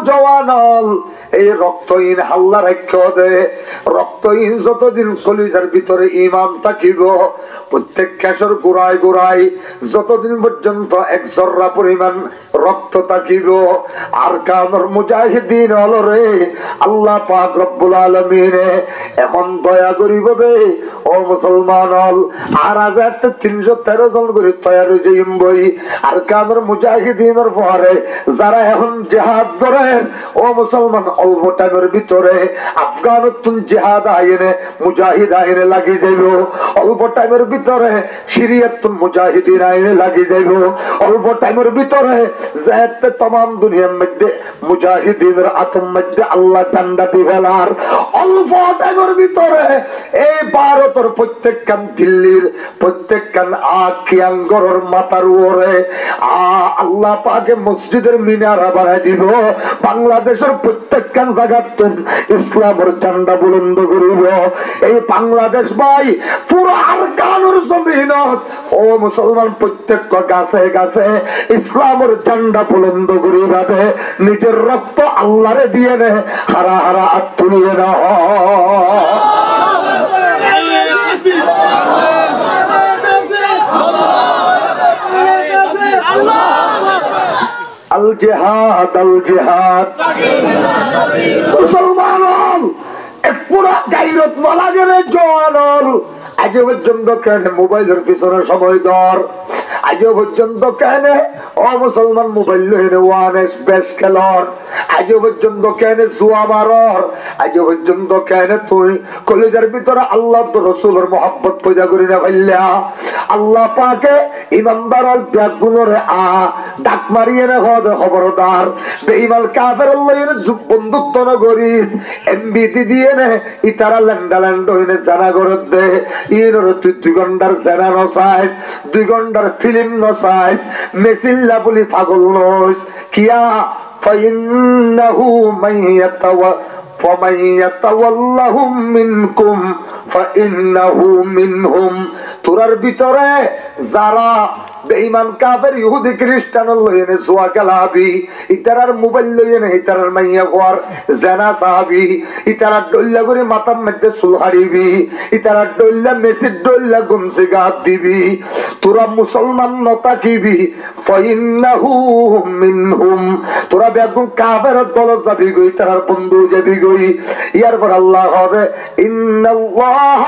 জওয়ানল এই রক্তহীন হাল্লা রাখ্য দে রক্তহীন যতদিন কলিজার ভিতরে ঈমান থাকিব প্রত্যেক কেশর গোড়ায় গোড়ায় যতদিন পর্যন্ত এক জর্রা পরিমাণ রক্ত থাকিব আর কানর মুজাহিদিন হলো রে আল্লাহ পাক রব্বুল আলামিন এখন দয়া করিব দে ও মুসলমান হল আর আজাদ 313 জন করে তৈরি হয়ে যাইবই আর কানর মুজাহিদিনের পরে যারা এখন জিহাদ করেন ও মুসলমান অল্প টাইমের ভিতরে আফগানতুন জিহাদ আইনে মুজাহিদ আইনে লাগি যাইব অল্প টাইমের ভিতরে সিরিয়াতুন মুজাহিদিন আইনে লাগি যাইব অল্প টাইমের ভিতরে যাতে तमाम দুনিয়ার মধ্যে মুজাহিদিনের আতম মধ্যে আল্লাহ ঠান্ডা দিবেলার অল্প টাইমের ভিতরে এই ভারতের প্রত্যেকখান দিল্লির প্রত্যেকখান আকিয়াঙ্গরের মাথার উপরে আল্লাহ পাকে মসজিদের মিনার বানাই দিব বাংলাদেশের প্রত্যেকখান জায়গাতে ইসলামের ঝান্ডা বুলন্দ করিব এই বাংলাদেশ ভাই পুরো আরকানুর জমিনত ও মুসলমান প্রত্যেক গাছে গাছে ইসলামের ঝান্ডা বুলন্দ করিবাবে নিজের রক্ত আল্লাহরে দিয়ে নে হারা হারা আত্মনিয়ে না আল জিহাদ মুসলমান এক পুরা গাইরত বলা গেলে জওয়ানল আজ পর্যন্ত কেন মোবাইলের পিছনে সময় দর আজ পর্যন্ত কেন ও মুসলমান মোবাইল লইনে ওয়ানেস বেশ খেলর আজ পর্যন্ত কেন জুয়া মারর আজ পর্যন্ত কেন তুই কলেজের ভিতরে আল্লাহ তো রসুলের মহব্বত পয়দা করি না ভাইলা আল্লাহ পাকে ইমানদার ব্যাগুনরে ডাক মারিয়ে না হবে খবরদার বেঈমান কাফের লইনে বন্ধুত্ব না করিস এমবিটি দিয়ে নে ইতারা ল্যান্ডাল্যান্ড হইনে জানা করত দে ইনর তুই 2 ঘন্টার জানা নসাইস 2 ঘন্টার ফিল্ম নসাইস মেসিল্লা বলি পাগল নস কিয়া ফাইন্নাহু মাইয়াতাওয়া فمن يتولهم منكم فإنه منهم তোরার ভিতরে যারা বেঈমান কাফের ইহুদি খ্রিস্টান লইনে জুয়া খেলাবি ইতারার মোবাইল লইনে ইতারার মাইয়া ঘর জানা সাহাবি ইতারা ডল্লা করে মাথার মধ্যে চুল হারিবি ইতারা ডল্লা মেসির ডল্লা গুমসে গাত দিবি তোরা মুসলমান নতাকিবি ফাইন্নাহু মিনহুম তোরা বেগুন কাফের দল যাবি গই তারার বন্ধু যাবি গই ইয়ার পর আল্লাহ হবে ইন্নাল্লাহ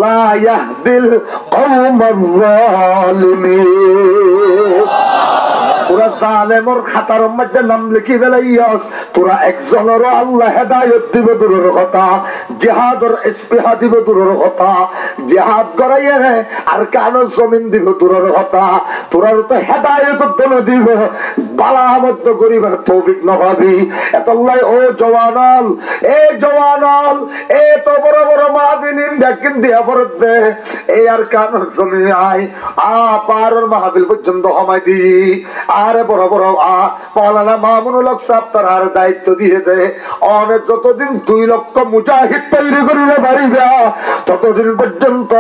লা ইয়াহদিল কওমাল যালিমিন তোরা জালেমর খাতার মধ্যে নাম লিখি ফেলাইয়াস তোরা একজনের আল্লাহ হেদায়েত দিব দূরের কথা জিহাদের ইস্তিহা দিব দূরের কথা জিহাদ করাইয়ে আর কান জমিন দিব দূরের কথা তোরা তো হেদায়েত দল দিব বালামত করিবার তৌফিক না পাবি এতলাই ও জওয়ানল এ তো বড় বড় মাহফিলিন দেখেন দিয়া পড়ত দে এই আর কান জমিন আই পারর মাহফিল পর্যন্ত হমাই দি আরে বড় বড় মাওলানা মামুনুল হক সাহেব তার দায়িত্ব দিয়ে দে অনেক যতদিন 2 লক্ষ মুজাহিদ তৈরি করিতে পারিবা ততদিন পর্যন্ত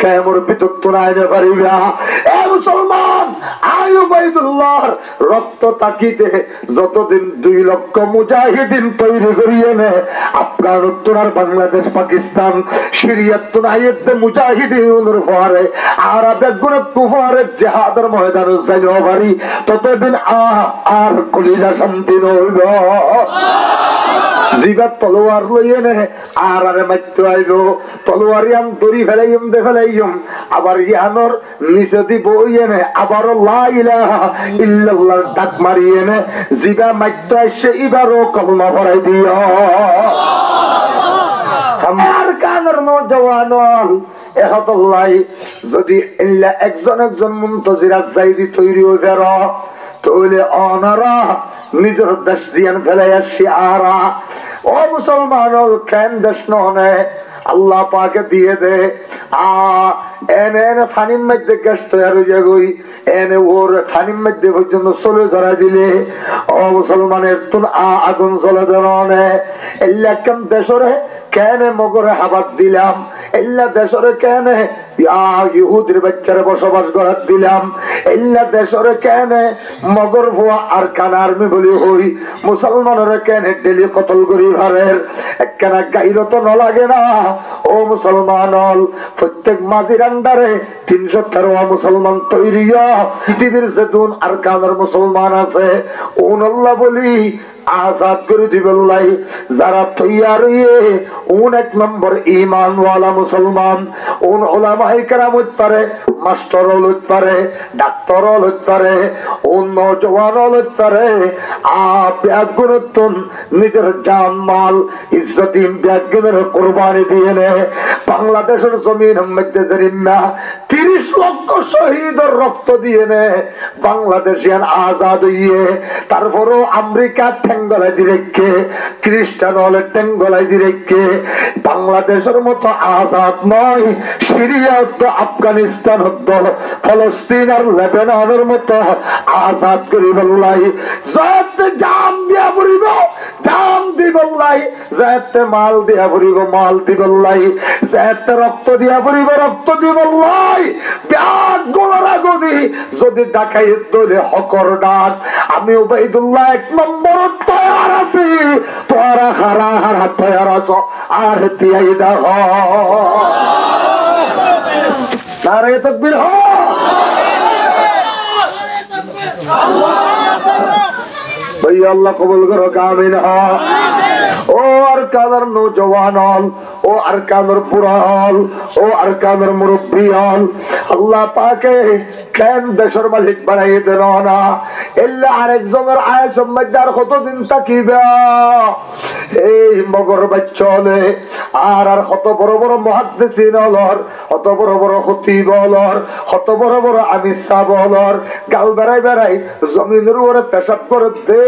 কেমর বিতত্ব নাইতে পারিবা এ মুসলমান আইয়ুবাইদুল্লাহর রক্ত তাকিতে যতদিন 2 লক্ষ মুজাহিদিন তৈরি করিয়ে নে আফগান উত্তর আর বাংলাদেশ পাকিস্তান সিরিয়াত আইয়ুব মুজাহিদিনের পরে আর বেগুন কুফার জিহাদের ময়দানে যাইও পারি ততদিন আর কলিজা শান্তি নইব জিবা তলোয়ার লইয়ে নে আর আরে মাইতে আইব তলোয়ার ইয়ান দড়ি ফেলাইম দে ফেলাইম আবার ইয়ানোর নিচে দিব ইয়ে নে আবার লা ইলাহা ইল্লাল্লাহ ডাক মারিয়ে নে জিবা মাইতে আইছে এবারও কলমা পড়াই দিও আমার কানের নওজওয়ান এহতল্লাই যদি একজন মুনতাজিরা যাইদি তৈরি হয়ে বের তাহলে অনারা নিজের দেশ জিয়ান ফেলে আসি আরা ও মুসলমান কেন দেশ নয় আল্লাহ পাকে দিয়ে দে এনে এনে ফানির মধ্যে গ্যাস তৈরি হয়ে গই, এনে ওর ফানির মধ্যে পর্যন্ত চলে ধরা দিলে ও মুসলমানের তুন আগুন চলে ধরনে এল্লা কেম দেশরে কেন মগরে হাবাত দিলাম, এল্লা দেশরে কেন ইহুদির বাচ্চারে বসবাস করার দিলাম, এল্লা দেশরে কেন মগর ভুয়া আর কান আর্মি বলি হই, মুসলমানের কেন ডেলি কতল করি ভারের একখানা গাইরত ন লাগে না। ও মুসলমান প্রত্যেক মাঝির আন্ডারে 313 মুসলমান তৈরি, পৃথিবীর যে দুন আর কানের মুসলমান আছে উনল্লাহ বলি আজাদ করে দিবেল্লাই যারা তৈয়ার হইয়ে উন 1 নম্বর ঈমানওয়ালা মুসলমান, উন উলামায়ে কেরাম হইতে পারে, মাস্টার হইতে পারে, ডাক্তার হইতে পারে, উন নওজওয়ান হইতে পারে, ব্যাগুনতন নিজের জান মাল ইজ্জতিন ব্যাগুনের কুরবানি দিয়ে নে বাংলাদেশের জমিন মধ্যে জরিনা 30 লক্ষ শহীদের রক্ত দিয়ে নে বাংলাদেশিয়ান আজাদ হইয়ে। তারপরও আমেরিকা ঠেঙ্গলাই দিরেকে, খ্রিস্টান হলে ঠেঙ্গলাই দিরেকে, বাংলাদেশের মতো আজাদ নয়, সিরিয়া হতো, আফগানিস্তান হতো, ফলস্তিন আর লেবাননের মতো আজাদ করি বললাই যাতে জান দিয়া পড়িব, জান দি বললাই যাতে মাল দিয়া পড়িব, মাল দি বললাই যাতে রক্ত দিয়া পড়িব, রক্ত দি বললাই ব্যাগ গোলারা গদি যদি ডাকাই দলে হকর ডাক আমি উবাইদুল্লাহ 1 নম্বর তৈয়ার আছি, তোরা হারা হারা তৈয়ার আছো আর তিয়াই দাও নারে তাকবীর হ ভাই আল্লাহ কবুল করো আমিন। ও আর কাদের নওজওয়ান হল, ও আর কাদের বুড়া হল, ও আর কাদের মুরব্বী হল, আল্লাহ পাকে কেন দেশের মালিক বানাই দেন না এল্লা আরেকজনের আয়েস মধ্যে আর কতদিন থাকিবে। এই মগর বাচ্চা হলে আর আর কত বড় বড় মুহাদ্দিসিন হলর, কত বড় বড় খতিব হলর, কত বড় বড় আমির সাহেব হলর গাল বেড়াই বেড়াই জমিনের উপরে পেশাব করে দে,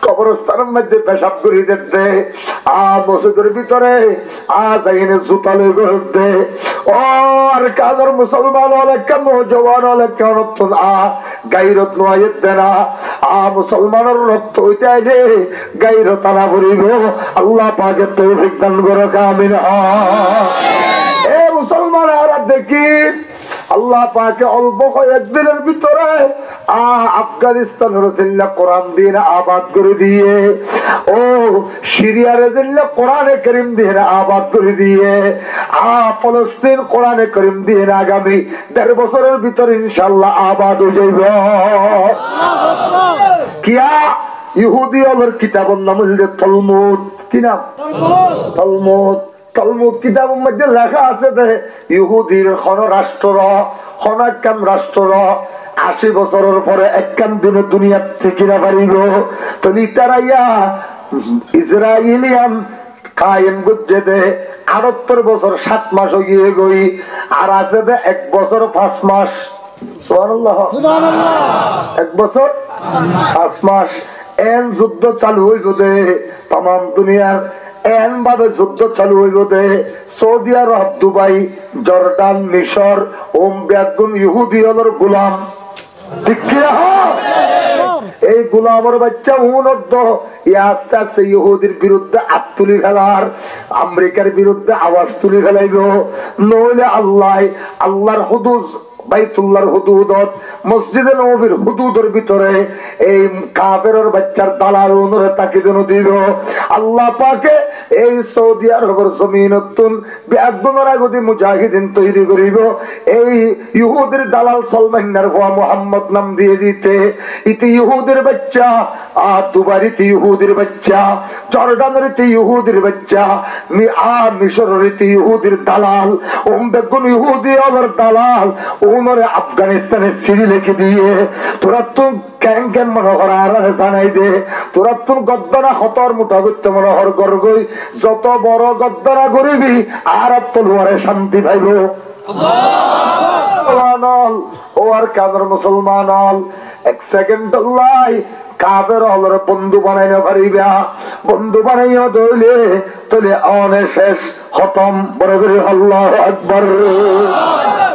কবরস্থানের মধ্যে পেশাব করি দে, মসজিদের ভিতরে যাইনে জুতা লই দে। ও আর কাদের মুসলমান হলে কেন জওয়ান হলে কেন গাইরত নয় দেনা মুসলমানের রক্ত হইতে আইলে গাইরত আনা ভরিব। আল্লাহ পাকে তৌফিক দান করো আমিন। এ মুসলমান আর দেখি আল্লাহ পাকে অল্প কয়েকদিনের ভিতরে আফগানিস্তানের জিল্লা কোরআন দিন আবাদ করে দিয়ে, ও সিরিয়ার জিল্লা কোরআনে করিম দিন আবাদ করে দিয়ে, ফলস্তিন কোরআনে করিম দিন আগামী 1.5 বছরের ভিতরে ইনশাআল্লাহ আবাদ হয়ে যাইব। কিয়া ইহুদি হলোর কিতাবের নাম হল তালমুদ। কি নাম? তালমুদ। তালমুদ কিতাবের মধ্যে লেখা আছে যে ইহুদির কোন রাষ্ট্র, কোন একখান রাষ্ট্র 80 বছরের পরে একখান দিনে দুনিয়া থেকে না পারিব, তো তারাইয়া ইসরায়েলিয়ান কায়েম করছে দে 78 বছর 7 মাস হয়ে গই, আর আছে দে 1 বছর 5 মাস। সুবহানাল্লাহ, 1 বছর 5 মাস। এন যুদ্ধ চালু হইব দে তাম দুনিয়ার, এন ভাবে যুদ্ধ চালু হইব দে সৌদি আরব, দুবাই, জর্ডান, মিশর ব্যাগুন ইহুদি হলর গোলাম। ঠিক কি? এই গোলামের বাচ্চা উন্নত আস্তে আস্তে ইহুদির বিরুদ্ধে হাত তুলি ফেলার, আমেরিকার বিরুদ্ধে আওয়াজ তুলি ফেলাইব, নইলে আল্লাহর হুদুদ বাইতুল্লাহর হুদুদত মসজিদে নববীর হুদুদের ভিতরে এই কাফেরের বাচ্চার দালাল ওনরে তাকে যেন দিব। আল্লাহ পাকে এই সৌদি আরবের জমিনতুন বেআগুনরা গদি মুজাহিদিন তৈরি করিব। এই ইহুদির দালাল সালমানের ভুয়া মুহাম্মদ নাম দিয়ে দিতে, ইতি ইহুদির বাচ্চা, দুবাইতে ইহুদির বাচ্চা, জর্ডানের ইহুদির বাচ্চা, মিশরের ইহুদির দালাল, বেগুন ইহুদি ওদের দালাল উমরে আফগানিস্তানের সিঁড়ি লিখে দিয়ে তোরা তো ক্যাং ক্যাং মনোহর আর জানাই দে, তোরা তো গদ্দারা হতর মোটা করতে মনোহর গর্গই, যত বড় গদ্দারা করিবি আর তলোয়ারে শান্তি পাইব। ও আর কাদের মুসলমান 1 সেকেন্ড কাফের হলর বন্ধু বানাইনা পারিবা বন্ধু বানাইয়া দইলে তলে অনে শেষ খতম বড় করে আল্লাহু আকবার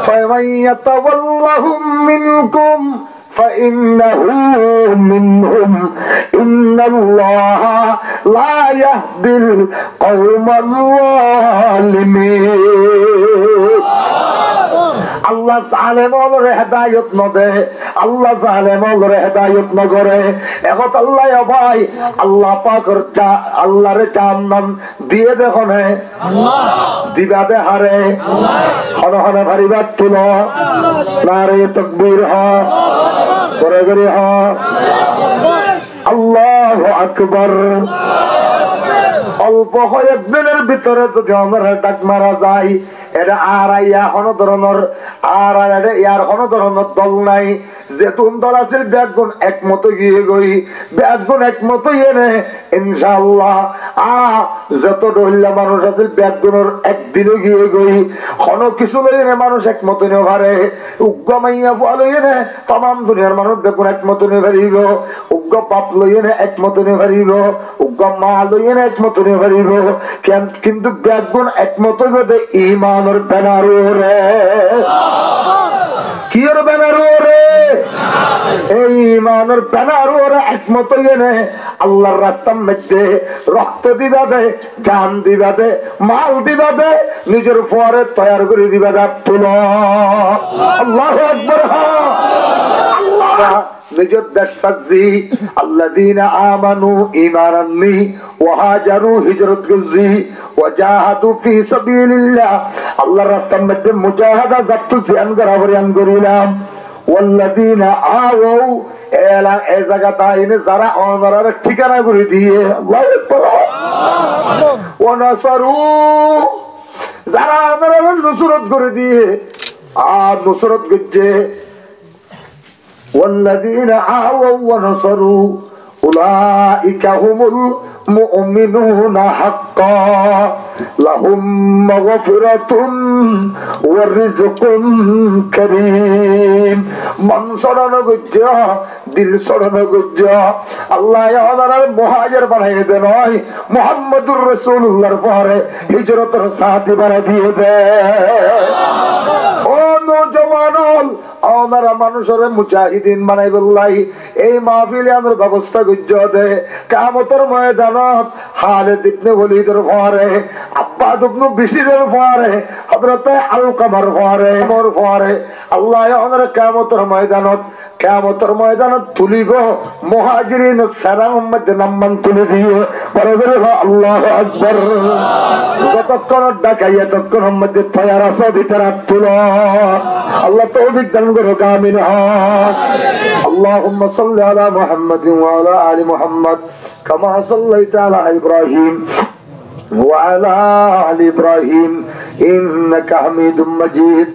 ফায়াতাওয়াল্লাহুম মিনকুম فإنه منهم إن الله لا يهدي القوم الظالمين আল্লাহ জালেমরে হেদায়েত নদে আল্লাহ জালেমরে হেদায়েত নগরে এখন আল্লাহ ভাই আল্লাহ পাকের আল্লাহরে জান্নাত দিয়ে দেখনে আল্লাহ দিবা দে হারে হন হন ভারিবাত তুলো নারে তাকবীর হ করে করে হ আল্লাহু আকবার অল্প কয়েকদিনের ভিতরে যদি আমরা ডাক মারা যায় এটা আর কোনো ধরনের আর ইয়ার কোনো ধরনের দল নাই যেতুন দল আছে ব্যাগুন একমত গিয়ে গই ব্যাগুন একমত এনে ইনশাআল্লাহ যত ডহল্লা মানুষ আছে ব্যাগুনের একদিনও গিয়ে গই কোনো কিছু লইনে মানুষ একমত নিয়ে পারে উগ্র মাইয়া পোয়া লইনে তাম দুনিয়ার মানুষ বেগুন একমত নিয়ে পারিব উগ্র বাপ লইনে একমত নিয়ে পারিব উগ্র মা লইনে একমত নিয়ে পারিব কিন্তু ব্যাগুন একমত হইবে ইমানের ব্যানার রে কিয়র ব্যানার রে এই ইমানের ব্যানার ওরা একমত এনে আল্লাহর রাস্তার মধ্যে রক্ত দিবা দে জান দিবা দে মাল দিবা দে নিজের ফোয়ারে তৈয়ার করে দিবা দে তুল আল্লাহু আকবার আল্লাহ নিজের দেশ সাজি আল্লাযীনা আমানু ঈমান আননি ওয়া হাজারু হিজরত গুজি ওয়া জাহাদু ফি সাবিলিল্লাহ আল্লাহর রাস্তার মধ্যে মুজাহাদা জাতু জিয়ান করাবরিয়ান করিলাম ওয়াল্লাযীনা আওউ এলা এই জায়গাটা এনে যারা অনরার ঠিকানা করে দিয়ে আল্লাহু আকবার ওয়া নাসরু যারা অনরার নুসরত করে দিয়ে আর নুসরত গজে والذين آووا ونصروا أولئك هم المؤمنون حقا لهم مغفرة ورزق كريم من صرنا گجا دل صرنا گجا الله يعذر المهاجر بنائے دے نوائي محمد رسول الله پارے ہجرت رساتی بنا دیے دے ও নওজওয়ান আমরা মানুষের মুজাহিদিন বানাইবল্লাই এই মাহফিলে আমরা ব্যবস্থা গুজ্জ দে কিয়ামতের ময়দানত খালিদ ইবনে ওলীদের পরে আব্বাদ ইবনে বিশিরের পরে হযরত আলকামার পরে মোর পরে আল্লাহ আমাদের কিয়ামতের ময়দানত তুলিব মুহাজিরিন সালাম মধ্যে নাম্মান তুলে দিয়ে পরে আল্লাহু আকবার যতক্ষণ ডাকাইয়া ততক্ষণ মধ্যে তৈয়ার আসো ভিতরে তুলো আল্লাহ তৌফিক দান করো আমিন اللهم صل على محمد وعلى آل محمد كما صليت على إبراهيم وعلى آل إبراهيم إنك حميد مجيد